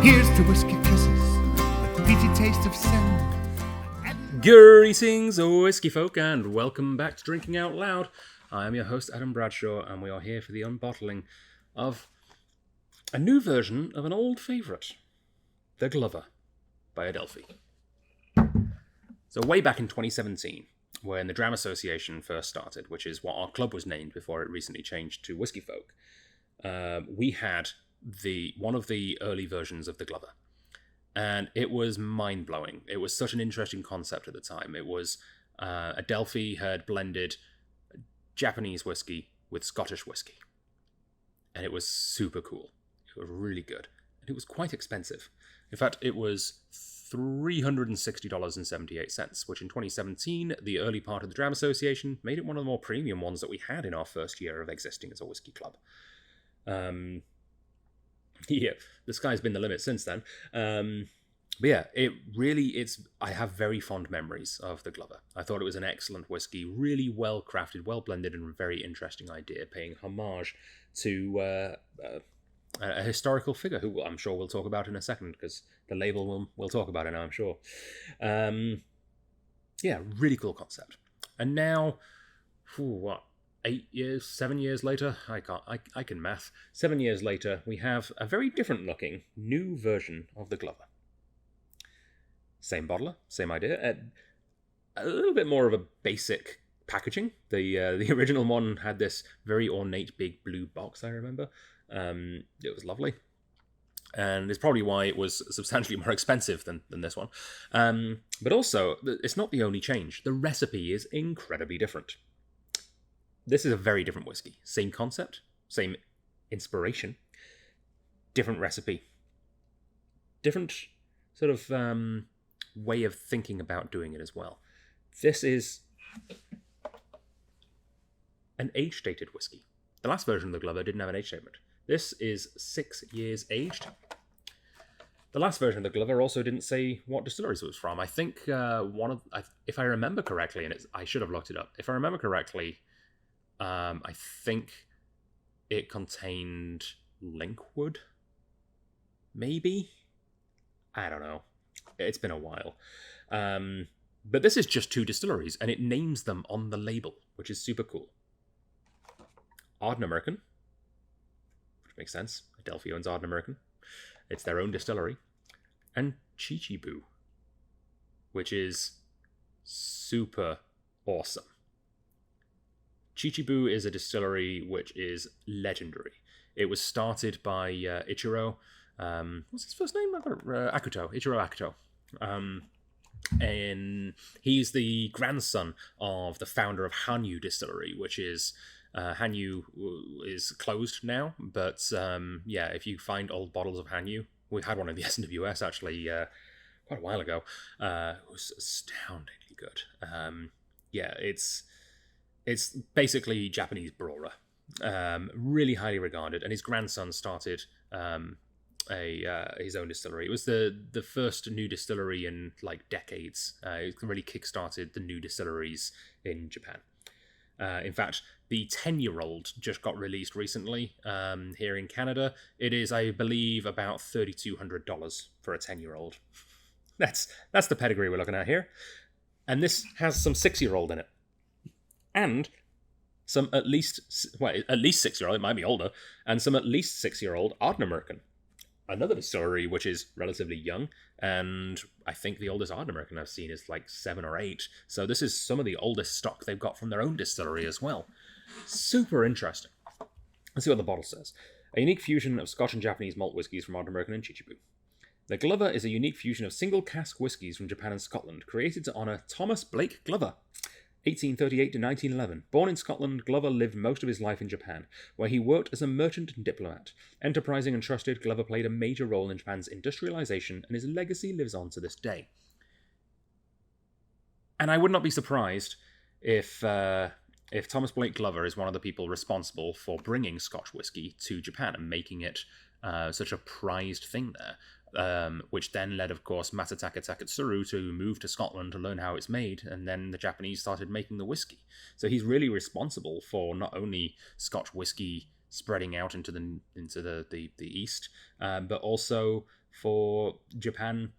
Here's to whiskey kisses, the peaty taste of sin. Greetings, whiskey folk, and welcome back to Drinking Out Loud. I am your host, Adam Bradshaw, and we are here for the unbottling of a new version of an old favourite, The Glover, by Adelphi. So way back in 2017, when the Dram Association first started, which is what our club was named before it recently changed to Whiskey Folk, we had one of the early versions of The Glover. And it was mind-blowing. It was such an interesting concept at the time. It was Adelphi had blended Japanese whiskey with Scottish whiskey. And it was super cool. It was really good. And it was quite expensive. In fact, it was $360.78, which in 2017, the early part of the Dram Association, made it one of the more premium ones that we had in our first year of existing as a whiskey club. Yeah, the sky's been the limit since then. But yeah, I have very fond memories of the Glover. I thought it was an excellent whiskey, really well crafted, well blended, and a very interesting idea, paying homage to a historical figure who I'm sure we'll talk about in a second, because the label will talk about it now, I'm sure. Yeah, really cool concept. And now, 7 years later, I can math. 7 years later, we have a very different looking new version of the Glover. Same bottler, same idea. A little bit more of a basic packaging. The original one had this very ornate big blue box, I remember. It was lovely. And it's probably why it was substantially more expensive than this one. But also, it's not the only change. The recipe is incredibly different. This is a very different whiskey. Same concept, same inspiration, different recipe. Different sort of way of thinking about doing it as well. This is an age-dated whiskey. The last version of the Glover didn't have an age statement. This is 6 years aged. The last version of the Glover also didn't say what distilleries it was from. I think if I remember correctly, and I should have looked it up. If I remember correctly, I think it contained Linkwood, maybe? I don't know. It's been a while. But this is just 2 distilleries, and it names them on the label, which is super cool. Ardnamurchan, which makes sense. Adelphi owns Ardnamurchan. It's their own distillery. And Chichibu, which is super awesome. Chichibu is a distillery which is legendary. It was started by Ichiro. What's his first name? Akuto. Ichiro Akuto. And he's the grandson of the founder of Hanyu Distillery, which is... Hanyu is closed now, but yeah, if you find old bottles of Hanyu, we had one in the SWS actually quite a while ago. It was astoundingly good. Yeah, it's basically Japanese Brora, really highly regarded, and his grandson started his own distillery. It was the first new distillery in like decades. It really kickstarted the new distilleries in Japan. In fact, the 10-year-old just got released recently here in Canada. It is, I believe, about $3,200 for a 10-year-old. That's the pedigree we're looking at here. And this has some 6-year-old in it. And some at least 6-year-old, it might be older, and some at least 6-year-old Ardnamurchan. Another distillery which is relatively young, and I think the oldest Ardnamurchan I've seen is like 7 or 8. So this is some of the oldest stock they've got from their own distillery as well. Super interesting. Let's see what the bottle says. A unique fusion of Scotch and Japanese malt whiskies from Ardnamurchan and Chichibu. The Glover is a unique fusion of single cask whiskies from Japan and Scotland, created to honour Thomas Blake Glover. 1838 to 1911. Born in Scotland, Glover lived most of his life in Japan, where he worked as a merchant and diplomat. Enterprising and trusted, Glover played a major role in Japan's industrialization, and his legacy lives on to this day. And I would not be surprised if Thomas Blake Glover is one of the people responsible for bringing Scotch whisky to Japan and making it such a prized thing there. Which then led, of course, Masataka Taketsuru to move to Scotland to learn how it's made, and then the Japanese started making the whiskey. So he's really responsible for not only Scotch whiskey spreading out into the east, but also for Japan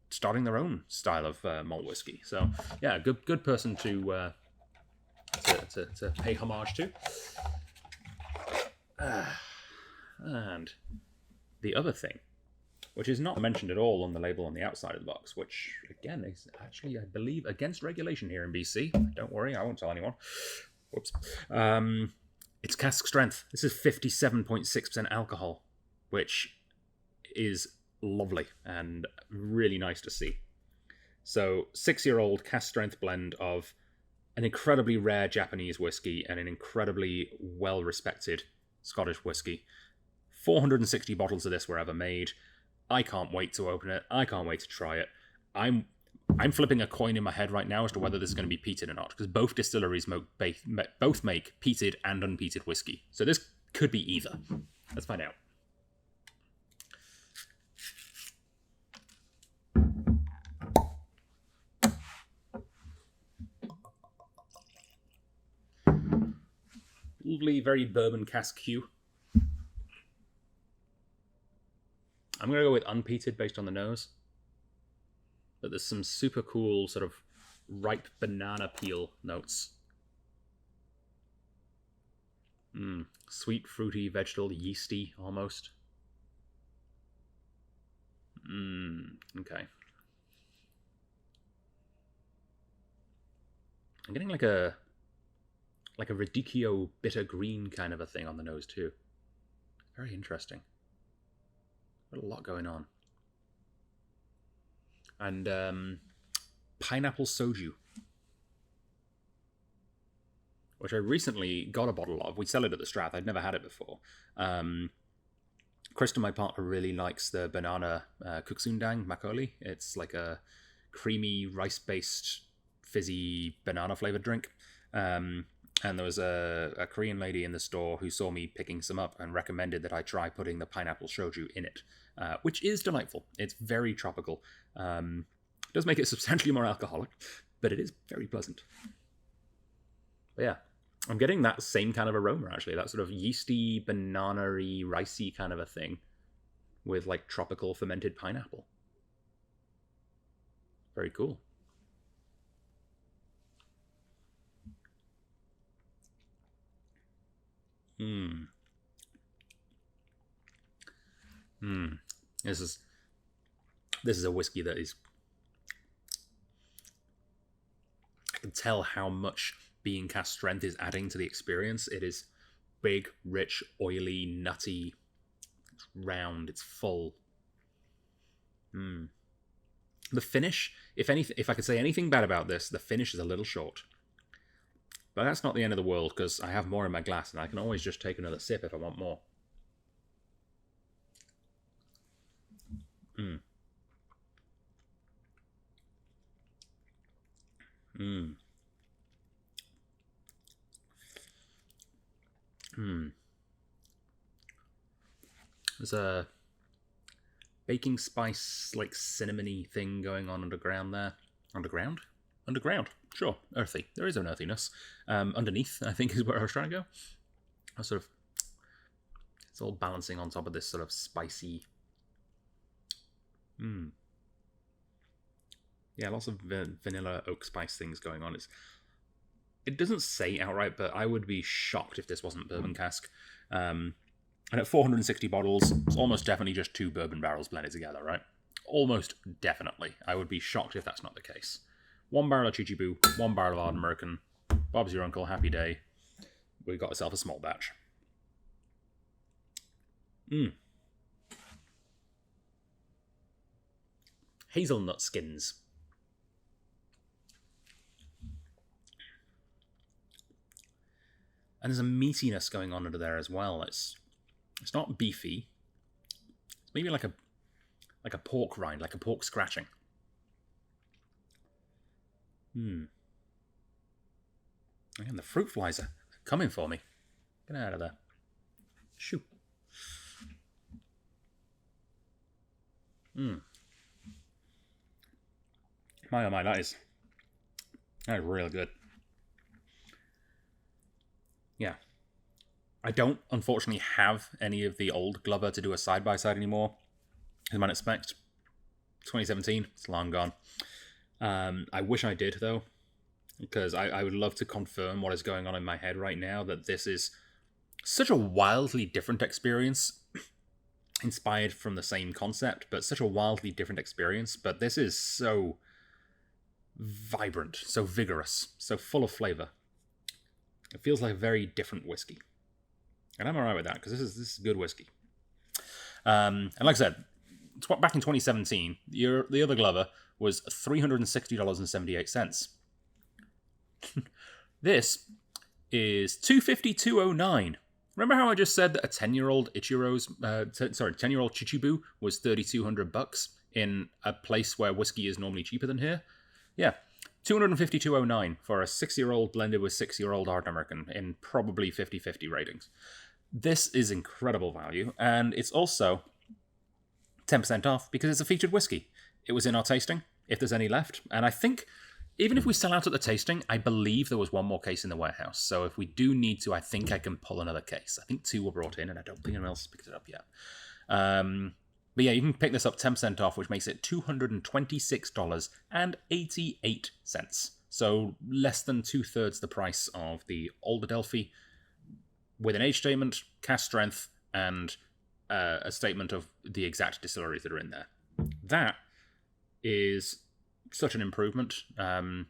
starting their own style of malt whiskey. So yeah, good person to pay homage to. And the other thing, which is not mentioned at all on the label on the outside of the box, which again is actually, I believe, against regulation here in BC. Don't worry, I won't tell anyone. Whoops. It's cask strength. This is 57.6% alcohol, which is lovely and really nice to see. So 6-year-old cask strength blend of an incredibly rare Japanese whiskey and an incredibly well-respected Scottish whiskey. 460 bottles of this were ever made. I can't wait to open it. I can't wait to try it. I'm flipping a coin in my head right now as to whether this is going to be peated or not, because both distilleries both make peated and unpeated whiskey. So this could be either. Let's find out. Lovely, very bourbon cask hue. I'm going to go with unpeated based on the nose. But there's some super cool sort of ripe banana peel notes. Sweet, fruity, vegetal, yeasty almost. Okay. I'm getting like a radicchio bitter green kind of a thing on the nose too. Very interesting. Got a lot going on. And pineapple soju, which I recently got a bottle of. We sell it at the Strath. I'd never had it before. Krista, my partner, really likes the banana kuksundang makgeolli. It's like a creamy rice-based fizzy banana-flavored drink. And there was a Korean lady in the store who saw me picking some up and recommended that I try putting the pineapple soju in it, which is delightful. It's very tropical. It does make it substantially more alcoholic, but it is very pleasant. But yeah, I'm getting that same kind of aroma, actually. That sort of yeasty, banana-y, ricey kind of a thing with like tropical fermented pineapple. Very cool. This is a whiskey that is... I can tell how much being cask strength is adding to the experience. It is big, rich, oily, nutty. It's round. It's full. The finish, if I could say anything bad about this, the finish is a little short. But that's not the end of the world, because I have more in my glass, and I can always just take another sip if I want more. There's a baking spice, like cinnamony thing going on underground there. Underground? Underground. Sure. Earthy. There is an earthiness. Underneath, I think, is where I was trying to go. It's all balancing on top of this sort of spicy... Yeah, lots of vanilla oak spice things going on. It doesn't say outright, but I would be shocked if this wasn't bourbon cask. And at 460 bottles, it's almost definitely just 2 bourbon barrels blended together, right? Almost definitely. I would be shocked if that's not the case. 1 barrel of Chichibu, 1 barrel of Ardent American. Bob's your uncle, happy day. We got ourselves a small batch. Hazelnut skins. And there's a meatiness going on under there as well. It's not beefy. It's maybe like a pork rind, like a pork scratching. Again, the fruit flies are coming for me. Get out of there. Shoo. My oh my, that is real good. Yeah. I don't, unfortunately, have any of the old Glover to do a side-by-side anymore. who might expect 2017. It's long gone. I wish I did, though, because I would love to confirm what is going on in my head right now, that this is such a wildly different experience, inspired from the same concept, but such a wildly different experience. But this is so vibrant, so vigorous, so full of flavour. It feels like a very different whiskey. And I'm alright with that, because this is good whiskey. And like I said, back in 2017, the other Glover was $360.78. This is $252.09. Remember how I just said that a 10-year-old 10-year-old Chichibu was $3,200 in a place where whiskey is normally cheaper than here? Yeah, $252.09 for a 6-year-old blended with 6-year-old Ardent American in probably 50-50 ratings. This is incredible value, and it's also 10% off because it's a featured whiskey. It was in our tasting, if there's any left, and I think even if we sell out at the tasting, I believe there was one more case in the warehouse. So if we do need to, I think I can pull another case. I think 2 were brought in, and I don't think anyone else has picked it up yet. But yeah, you can pick this up 10% off, which makes it $226.88. So less than 2/3 the price of the old Adelphi, with an age statement, cask strength, and a statement of the exact distilleries that are in there. That is such an improvement. I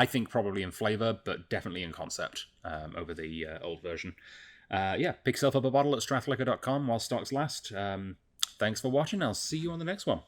think probably in flavour, but definitely in concept over the old version. Pick yourself up a bottle at strathliquor.com while stocks last. Thanks for watching. I'll see you on the next one.